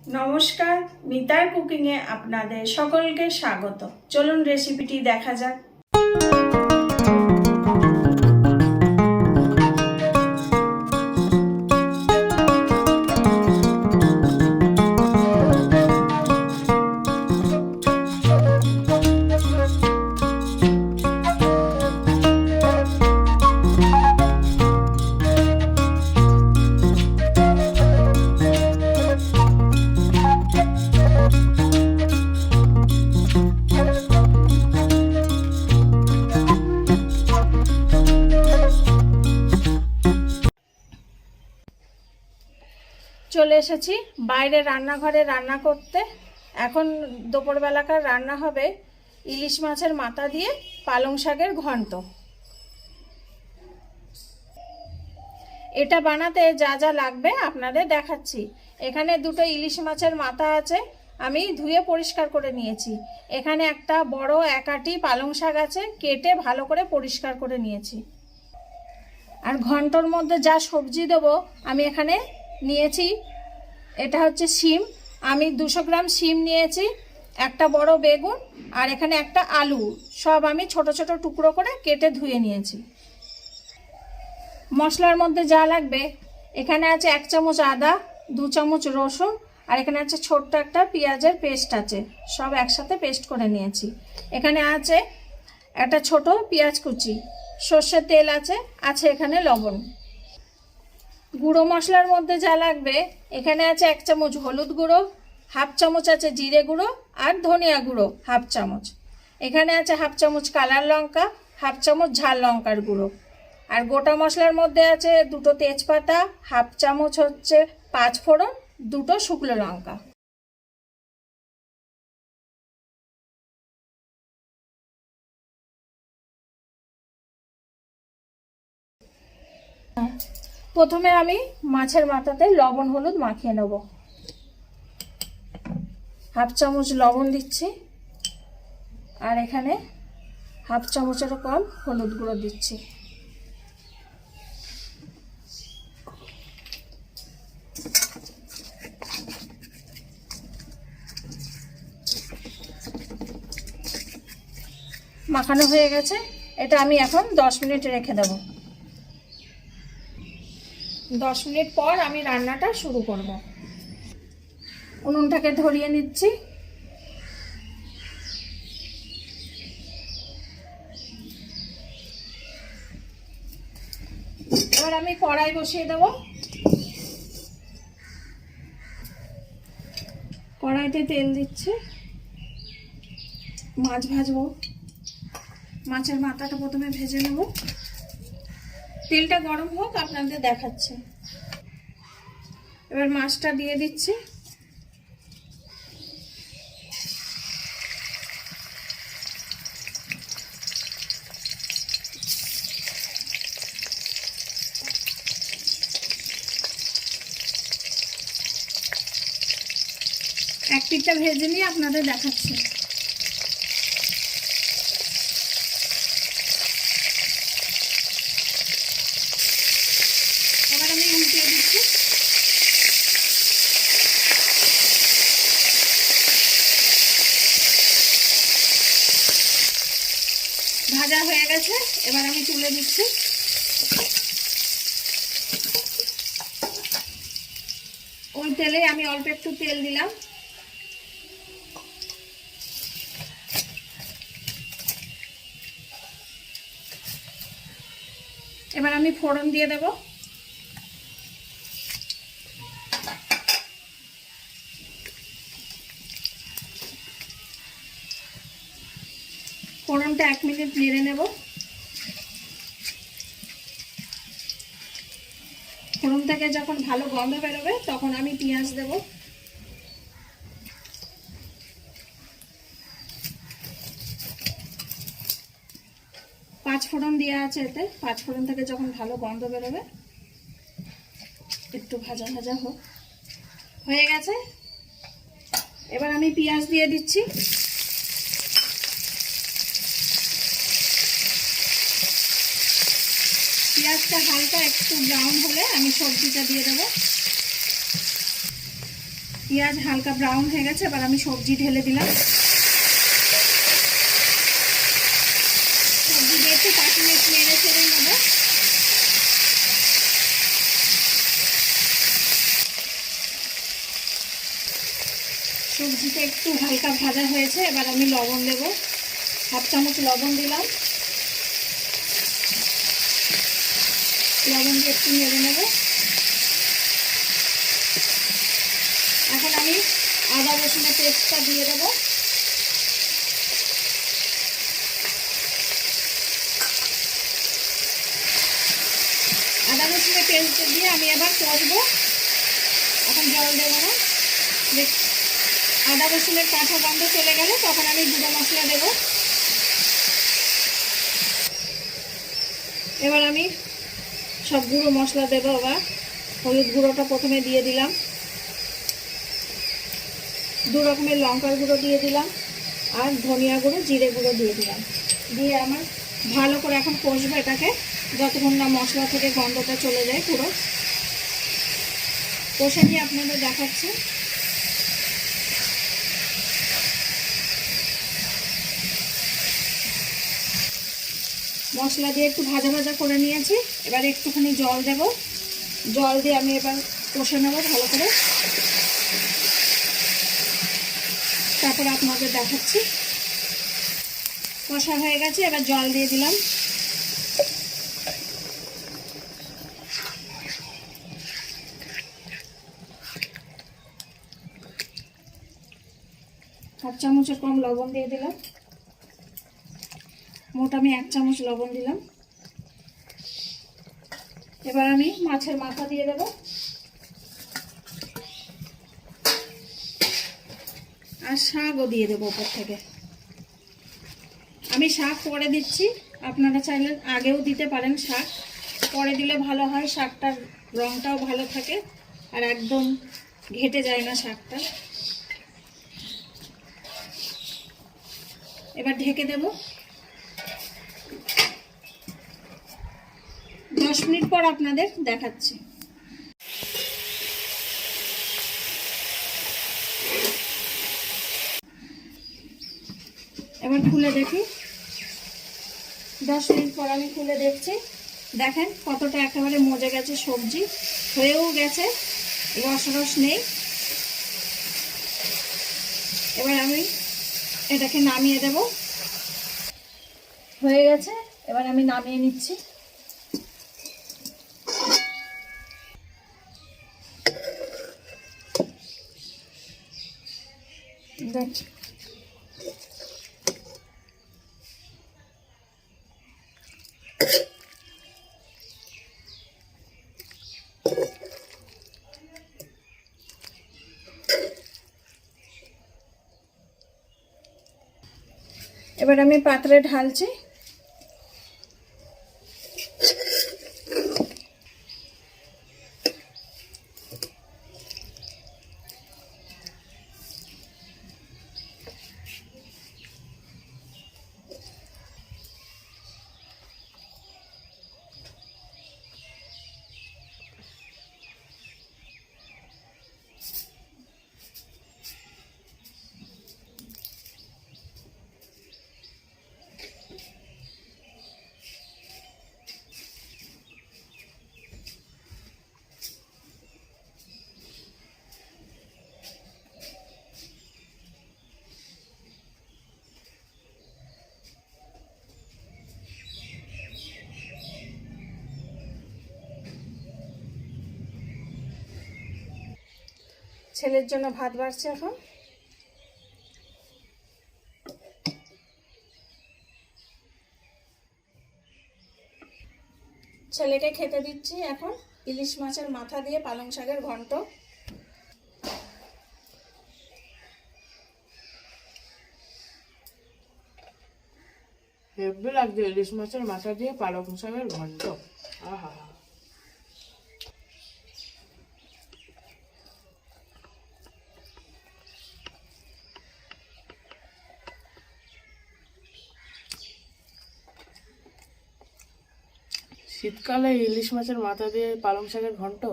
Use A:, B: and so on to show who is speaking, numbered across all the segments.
A: নমস্কার, মিতার কুকিংয়ে আপনাদের সকলকে স্বাগত। চলুন রেসিপিটি দেখা যাক। চলে এসেছি বাইরে রান্নাঘরে রান্না করতে। এখন দুপুরবেলাকার রান্না হবে ইলিশ মাছের মাথা দিয়ে পালং শাকের ঘন্ট। এটা বানাতে যা যা লাগবে আপনাদের দেখাচ্ছি। এখানে দুটো ইলিশ মাছের মাথা আছে, আমি ধুয়ে পরিষ্কার করে নিয়েছি। এখানে একটা বড় একাটি পালং শাক আছে, কেটে ভালো করে পরিষ্কার করে নিয়েছি। আর ঘন্টর মধ্যে যা সবজি দেবো আমি এখানে নিয়েছি, এটা হচ্ছে শিম। আমি 200 গ্রাম শিম নিয়েছি, একটা বড় বেগুন, আর এখানে একটা আলু। সব আমি ছোট ছোট টুকরো করে কেটে ধুয়ে নিয়েছি। মশলার মধ্যে যা লাগবে, এখানে আছে 1 চামচ আদা, 2 চামচ রসুন, আর এখানে আছে ছোট্ট একটা পেঁয়াজের পেস্ট আছে, সব একসাথে পেস্ট করে নিয়েছি। এখানে আছে একটা ছোট পেঁয়াজ কুচি, সর্ষের তেল আছে এখানে লবণ। গুঁড়ো মশলার মধ্যে যা লাগবে, এখানে আছে 1 চামচ হলুদ গুঁড়ো, 1/2 চামচ আছে জিরে গুঁড়ো, আর ধনিয়া গুঁড়ো 1/2 চামচ। এখানে আছে 1/2 চামচ কালার লঙ্কা, 1/2 চামচ ঝাল লঙ্কার গুঁড়ো। আর গোটা মশলার মধ্যে আছে 2টো তেজপাতা, 1/2 চামচ হচ্ছে 5 ফোড়ন, 2টো শুকনো লঙ্কা। প্রথমে আমি মাছের মাথাতে লবণ হলুদ মাখিয়ে নেব। 1/2 চামচ লবণ দিচ্ছি, আর এখানে 1/2 চামচেরও কম হলুদ গুঁড়ো দিচ্ছি। মাখানো হয়ে গেছে, এটা আমি এখন 10 মিনিট রেখে দেব। 10 মিনিট পর আমি রান্নাটা শুরু করব। উনুনটাকে ধরিয়ে নিচ্ছি। এবার আমি কড়াই বসিয়ে দেব। কড়াইতে তেল দিচ্ছি, মাছ ভাজবো। মাছের মাথাটা প্রথমে ভেজে নেব। তেলটা গরম হোক, আপনাদের দেখাচ্ছি। এবার মাছটা দিয়ে দিচ্ছি। এক পিঠটা ভেজে নিয়ে আপনাদের দেখাচ্ছি। এবার আমি উল্টিয়ে দিচ্ছি। ভাজা হয়ে গেছে, এবার আমি তুলে দিচ্ছি। ওই তেলে আমি অল্প একটু তেল দিলাম। এবার আমি ফোড়ন দিয়ে দেব। ফোড়নটা 1 মিনিট নেড়ে নেব। ফোড়ন থেকে যখন ভালো গন্ধ বেরোবে তখন আমি পেঁয়াজ দেব। পাঁচ ফোড়ন দেওয়া আছে এতে। 5 ফোড়ন থেকে যখন ভালো গন্ধ বেরোবে, একটু ভাজা ভাজা হোক। হয়ে গেছে, এবার আমি পেঁয়াজ দিয়ে দিচ্ছি। পেঁয়াজটা হালকা একটু ব্রাউন হলে আমি সবজিটা দিয়ে দেবো। পেঁয়াজ হালকা ব্রাউন হয়ে গেছে, এবার আমি সবজি ঢেলে দিলাম। সবজি দিয়ে একটু 5 মিনিট নেড়ে চেড়ে নেবো। সবজিটা একটু হালকা ভাজা হয়েছে, এবার আমি লবণ দেব। 1/2 চামচ লবণ দিলাম। লবণ দিয়ে একটু নেড়ে নেব। এখন আমি আদা রসুনের পেস্টটা দিয়ে দেবো। আদা রসুনের পেস্ট দিয়ে আমি এবার কষবো। এখন জল দেবো না। আদা রসুনের কাঁচা গন্ধ চলে গেলে তখন আমি গুঁড়ো মশলা দেব। এবার আমি সব গুঁড়ো মশলা দেবো। আবার হলুদ গুঁড়োটা প্রথমে দিয়ে দিলাম, 2 রকমের লঙ্কার গুঁড়ো দিয়ে দিলাম, আর ধনিয়া গুঁড়ো জিরে গুঁড়ো দিয়ে দিলাম। দিয়ে আমার ভালো করে এখন কষবো এটাকে, যতক্ষণ না মশলা থেকে গন্ধটা চলে যায়। পুরো কষে নিয়ে আপনাদের দেখাচ্ছি। মশলা দিয়ে একটু ভাজা ভাজা করে নিয়েছি। এবার একটুখানি জল দেব। জল দিয়ে আমি এবার কষে নেব ভালো করে, তারপরে আপনাদের দেখাচ্ছি। কষা হয়ে গেছে, এবার জল দিয়ে দিলাম। হাফ চামচের কম লবণ দিয়ে দিলাম। মোট আমি 1 চামচ লবণ দিলাম। এবার আমি মাছের মাথা দিয়ে দেব। আর শাকও দিয়ে দেবো উপর থেকে। আমি শাক পরে দিচ্ছি, আপনারা চাইলে আগেও দিতে পারেন। শাক পরে দিলে ভালো হয়, শাকটার রঙটাও ভালো থাকে আর একদম ঘেটে যায় না শাকটা। এবার ঢেকে দেব। 10 মিনিট পর আপনাদের দেখাচ্ছি। এবার খুলে দেখি। 10 মিনিট পর আমি খুলে দেখছি। দেখেন কতটা একেবারে মজে গেছে, সবজি হয়েও গেছে, রস রস নেই। এবার আমি এটাকে নামিয়ে দেব। হয়ে গেছে, এবার আমি নামিয়ে নিচ্ছি। দেখ এবার আমি পাত্রে ঢালছি। ছেলের জন্য ভাত বাড়ছে এখন। ছেলেকে খেতে দিচ্ছি এখন ইলিশ মাছের মাথা দিয়ে পালং শাকের ঘন্ট।
B: হেব্বি লাগছে ইলিশ মাছের মাথা দিয়ে পালং শাকের ঘন্ট। আহা, শীতকালে ইলিশ মাছের মাথা দিয়ে পালং শাকের ঘন্ট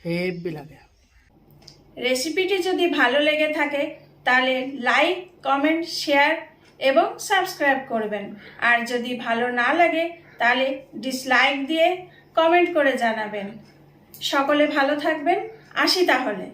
B: হেব্বি লাগে।
A: রেসিপিটি যদি ভালো লেগে থাকে তাহলে লাইক, কমেন্ট, শেয়ার এবং সাবস্ক্রাইব করবেন। আর যদি ভালো না লাগে তাহলে ডিসলাইক দিয়ে কমেন্ট করে জানাবেন। সকলে ভালো থাকবেন, আসি তাহলে।